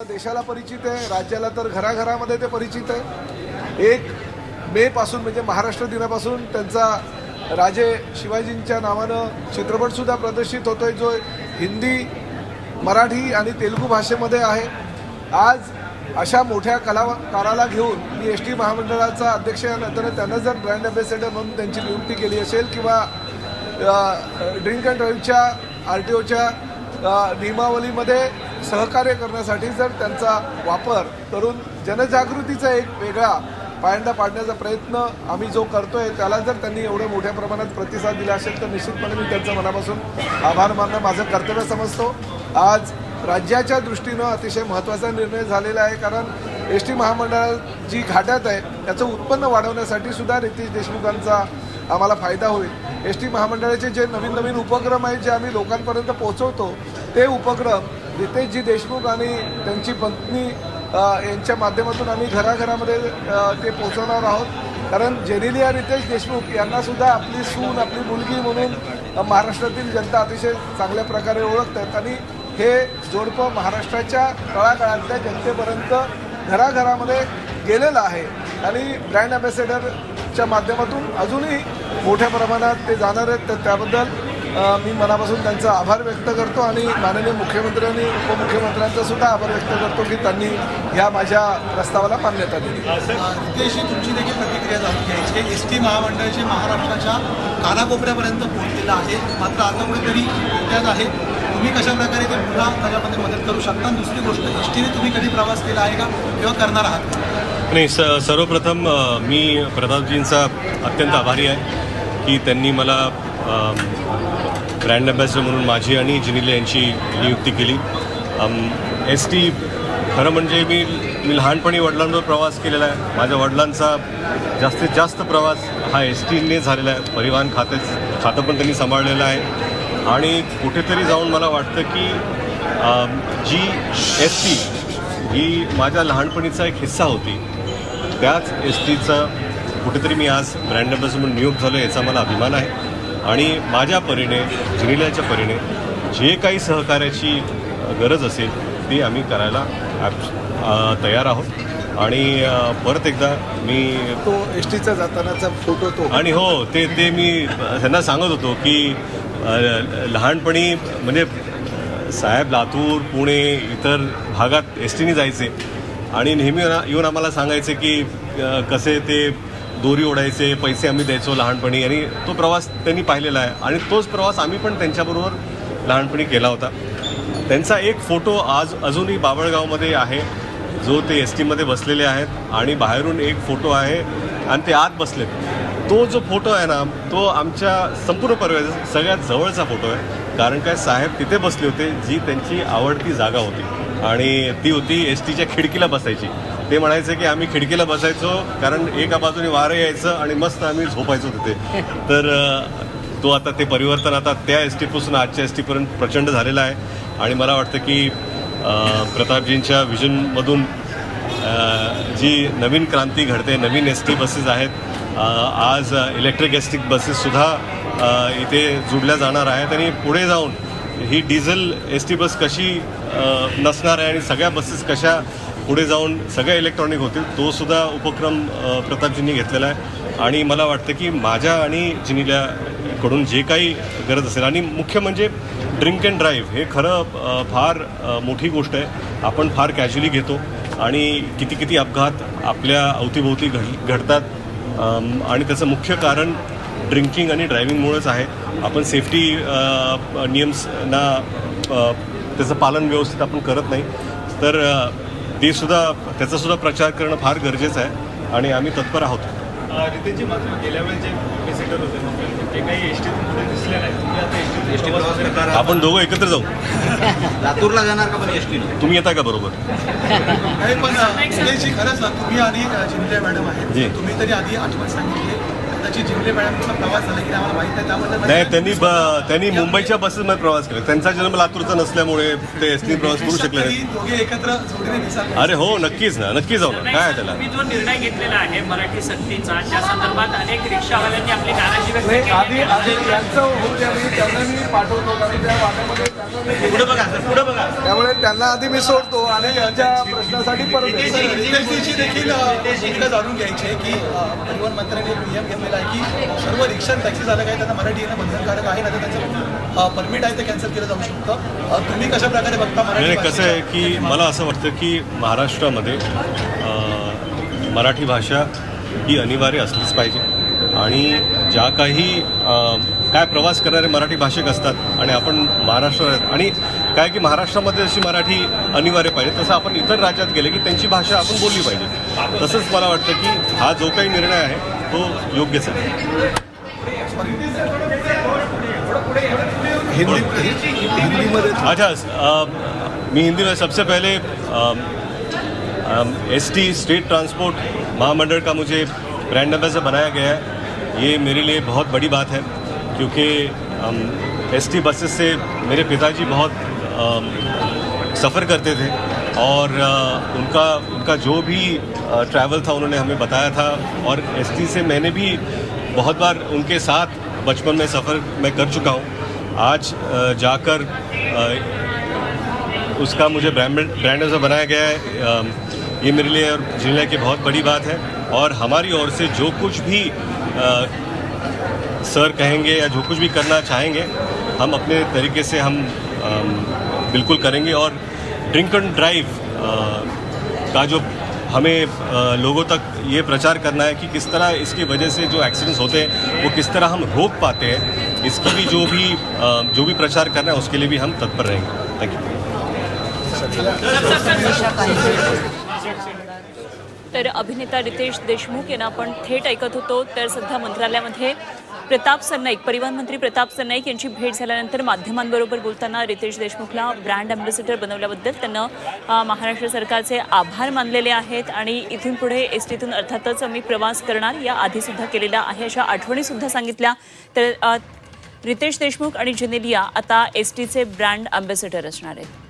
देशाला परिचित आहे, राज्याला तर घराघरामध्ये ते परिचित आहे। 1 मे पासून म्हणजे महाराष्ट्र दिनापासून त्यांचा राजे शिवाजींच्या नावानं चित्रपटसुद्धा प्रदर्शित होतोय, जो हिंदी, मराठी आणि तेलुगू भाषेमध्ये आहे। आज अशा मोठ्या कलाकाराला घेऊन मी एस टी महामंडळाचा अध्यक्ष या नात्याने त्यांना जर ब्रँड अँबॅसेडर म्हणून त्यांची नियुक्ती केली असेल किंवा ड्रिंक अँड ड्राईव्हच्या RTOच्या नियमावलीमध्ये सहकार्य करण्यासाठी जर त्यांचा वापर करून जनजागृतीचा एक वेगळा पायंडा पाडण्याचा प्रयत्न आम्ही जो करतोय, त्याला जर त्यांनी एवढ्या मोठ्या प्रमाणात प्रतिसाद दिला असेल तर निश्चितपणे मी त्यांचा मनापासून आभार मानणं माझं कर्तव्य समजतो। आज राज्याच्या दृष्टीनं अतिशय महत्त्वाचा निर्णय झालेला आहे, कारण एस टी महामंडळ जी घाट्यात आहे त्याचं उत्पन्न वाढवण्यासाठी सुद्धा रितेश देशमुखांचा आम्हाला फायदा होईल। एस टी महामंडळाचे जे नवीन नवीन उपक्रम आहेत जे आम्ही लोकांपर्यंत पोहोचवतो, ते उपक्रम रितेशजी देशमुख आणि त्यांची पत्नी यांच्या माध्यमातून आम्ही घराघरामध्ये ते पोहोचवणार आहोत। कारण जेनेलिया रितेश देशमुख यांनासुद्धा आपली सून, आपली मुलगी म्हणून महाराष्ट्रातील जनता अतिशय चांगल्या प्रकारे ओळखतात आणि हे जोडपं महाराष्ट्राच्या तळागाळातल्या जनतेपर्यंत घराघरामध्ये गेलेलं आहे आणि ब्रँड अँबॅसेडरच्या माध्यमातून अजूनही मोठ्या प्रमाणात ते जाणार आहेत। तर त्याबद्दल मी मनापासून त्यांचा आभार व्यक्त करतो आणि माननीय मुख्यमंत्र्यांनी उपमुख्यमंत्र्यांचा सुद्धा आभार व्यक्त करतो की त्यांनी ह्या माझ्या प्रस्तावाला मान्यता दिली। रितेशजी, तुमची देखील प्रतिक्रिया जाणून घ्यायची आहे। एस टी महामंडळाचे महाराष्ट्राच्या कानाकोपऱ्यापर्यंत पोहोचलेलं आहे, मात्र आता कुठेतरी तोट्यात आहे। तुम्ही कशा प्रकारे ते पुन्हा त्याच्यामध्ये मदत करू शकता? दुसरी गोष्ट, एस टीने तुम्ही कधी प्रवास केला आहे का किंवा करणार आहात? नाही, सर्वप्रथम मी प्रतापजींचा अत्यंत आभारी आहे की त्यांनी मला ब्रँड अँबॅसेडर म्हणून माझी आणि जिनिले यांची नियुक्ती केली। एस टी खरं म्हणजे मी लहानपणी वडिलांबरोबर प्रवास केलेला आहे। माझ्या वडिलांचा जास्तीत जास्त प्रवास हा एस टीने झालेला आहे। परिवहन खातं पण त्यांनी सांभाळलेलं आहे आणि कुठेतरी जाऊन मला वाटतं की जी एस टी ही माझ्या लहानपणीचा एक हिस्सा होती, त्याच एस टीचा कुठेतरी मी आज ब्रँड अँबॅसेडर म्हणून नियुक्त झालो, याचा मला अभिमान आहे। आणि माझ्या परीने, जिनिल्याच्या परीने जे काही सहकार्याची गरज असेल ती आम्ही करायला तयार आहोत। आणि परत एकदा मी तो एस टीचा जातानाचा फोटो तो आणि हो ते मी त्यांना सांगत होतो की लहानपणी म्हणजे साहेब लातूर, पुणे, इतर भागात एस टीने जायचे आणि नेहमी येऊन आम्हाला सांगायचे की कसे ते दोरी ओढायचे, पैसे आम्ही द्यायचो लहानपणी, आणि तो प्रवास त्यांनी पाहिलेला आहे आणि तोच प्रवास आम्ही पण त्यांच्याबरोबर लहानपणी केला होता। त्यांचा एक फोटो आज अजूनही बाभळगावमध्ये आहे, जो ते एस टीमध्ये बसलेले आहेत आणि बाहेरून एक फोटो आहे आणि ते आत बसलेत। तो जो फोटो आहे ना, तो आमच्या संपूर्ण परिवाराचा सगळ्यात जवळचा फोटो आहे, कारण काय साहेब तिथे बसले होते जी त्यांची आवडती जागा होती आणि ती होती एस टीच्या खिडकीला बसायची। ते म्हणायचे की आम्ही खिडकीला बसायचो कारण एका बाजूने वारं यायचं आणि मस्त आम्ही झोपायचो तिथे। तर तो आता ते परिवर्तन आता त्या एस टीपासून आजच्या एस टीपर्यंत प्रचंड झालेलं आहे आणि मला वाटतं की प्रतापजींच्या विजनमधून जी नवीन क्रांती घडते, नवीन एस टी बसेस आहेत, आज इलेक्ट्रिक एस टी बसेससुद्धा इथे जोडल्या जाणार आहेत आणि पुढे जाऊन ही डिझेल एस टी बस कशी नसणार आहे आणि सगळ्या बसेस कशा पुढे जाऊन सगळ्या इलेक्ट्रॉनिक होतील, तो सुद्धा उपक्रम प्रतापजींनी घेतलेला आहे। आणि मला वाटतं की माझ्या आणि जिनिल्याकडून जे काही गरज असेल, आणि मुख्य म्हणजे ड्रिंक अँड ड्राईव्ह हे खरं फार मोठी गोष्ट आहे, आपण फार कॅज्युअली घेतो आणि किती अपघात आपल्या अवतीभोवती घडतात आणि त्याचं मुख्य कारण ड्रिंकिंग आणि ड्रायव्हिंगमुळेच आहे। आपण सेफ्टी नियम्सना त्याचं पालन व्यवस्थित आपण करत नाही, तर त्याचासुद्धा प्रचार करणं फार गरजेचं आहे आणि आम्ही तत्पर आहोत। रितेशजी, मात्र गेल्या वेळेस जे अँबॅसेडर होते ते काही एस टीतून पुढे दिसले नाही, तुम्ही आता एस टी बस वगैरे आपण दोघं एकत्र जाऊ। लातूरला जाणार का पण एस टी? तुम्ही येता का बरोबर? नाही, पण रितेशजी, खरंच तुम्ही आणि जिनिले मॅडम आहेत, तुम्ही तरी आधी आठवण सांगितली त्याची जिनिले मॅडमचा प्रवास झाला की आम्हाला माहीत आहे, त्याबद्दल नाही, त्यांनी मुंबईच्या बसेसमध्ये प्रवास केला। त्यांचा जन्म लातूरचा नसल्यामुळे ते एस टी प्रवास करू शकले नाही। दोघे एकत्र जोडीने दिसाल? अरे हो, नक्कीच ना, नक्की जाऊ ना, काय त्याला। तुम्ही जो निर्णय घेतलेला आहे मराठी सक्तीचा, त्या संदर्भात अनेक रिक्षावाल्यांनी आपली नाराजी व्यक्त केली आधी यांचं होऊ द्या, त्यांना मी पाठवतो कारण त्या वाट्यामध्ये त्यामुळे त्यांना आधी मी सोडतो आणि त्यांच्या प्रश्नासाठी परत येतो. रितेशजीची देखील भूमिका जाणून घ्यायची आहे की परिवहन मंत्र्यांनी एक नियम घेतलेला आहे की सर्व रिक्षा टॅक्सी चालक आहे त्यांना मराठी येणं बंधनकारक आहे ना तर त्यांचं परमिट आहे ते कॅन्सल केलं जाऊ शकतं. तुम्ही कशा प्रकारे बघता म्हणजे मराठी कसं आहे की मला असं वाटतं की महाराष्ट्रामध्ये मराठी भाषा ही अनिवार्य असलीच पाहिजे आणि ज्या काही काय प्रवास करणारे मराठी भाषिक असतात आणि आपण महाराष्ट्रात आणि काय की महाराष्ट्रामध्ये जशी मराठी अनिवार्य पाहिजे तसं आपण इतर राज्यात गेले की त्यांची भाषा आपण बोलली पाहिजे. तसंच मला वाटतं की हा जो काही निर्णय आहे तो योग्यच आहे. हिंदीमध्ये अच्छा मैं हिंदी में सबसे पहले एसटी स्टेट ट्रांसपोर्ट महामंडल का मुझे ब्रांड एम्बेसडर बनाया गया है. ये मेरे लिए बहुत बड़ी बात है क्योंकि एसटी बसेस से मेरे पिताजी बहुत सफ़र करते थे और उनका जो भी ट्रैवल था उन्होंने हमें बताया था और एसटी से मैंने भी बहुत बार उनके साथ बचपन में सफ़र मैं कर चुका हूँ. आज जाकर उसका मुझे ब्रांड एम्बेसडर बनाया गया है. ये मेरे लिए और जिले की बहुत बड़ी बात है और हमारी ओर से जो कुछ भी सर कहेंगे या जो कुछ भी करना चाहेंगे हम अपने तरीके से हम बिल्कुल करेंगे. और ड्रिंक एंड ड्राइव का जो हमें लोगों तक ये प्रचार करना है कि किस तरह इसकी वजह से जो एक्सीडेंट्स होते हैं वो किस तरह हम रोक पाते हैं, इसकी भी जो भी प्रचार करना है उसके लिए भी हम तत्पर रहेंगे. Thank you. तर अभिनेता रितेश देशमुख यांना आपण थेट ऐकत होतो. तर सध्या मंत्रालयामध्ये प्रताप सरनाईक, परिवहन मंत्री प्रताप सरनाईक यांची भेट झाल्यानंतर माध्यमांबरोबर बोलताना रितेश देशमुखला ब्रँड अँबॅसेडर बनवल्याबद्दल त्यांना महाराष्ट्र सरकारचे आभार मानलेले आहेत आणि इथून पुढे एसटीतून अर्थातच मी प्रवास करणार या आधीसुद्धा केलेला आहे अशा आठवणीसुद्धा सांगितल्या. तर रितेश देशमुख आणि जेनेलिया आता एसटीचे ब्रँड अँबॅसेडर असणार आहेत.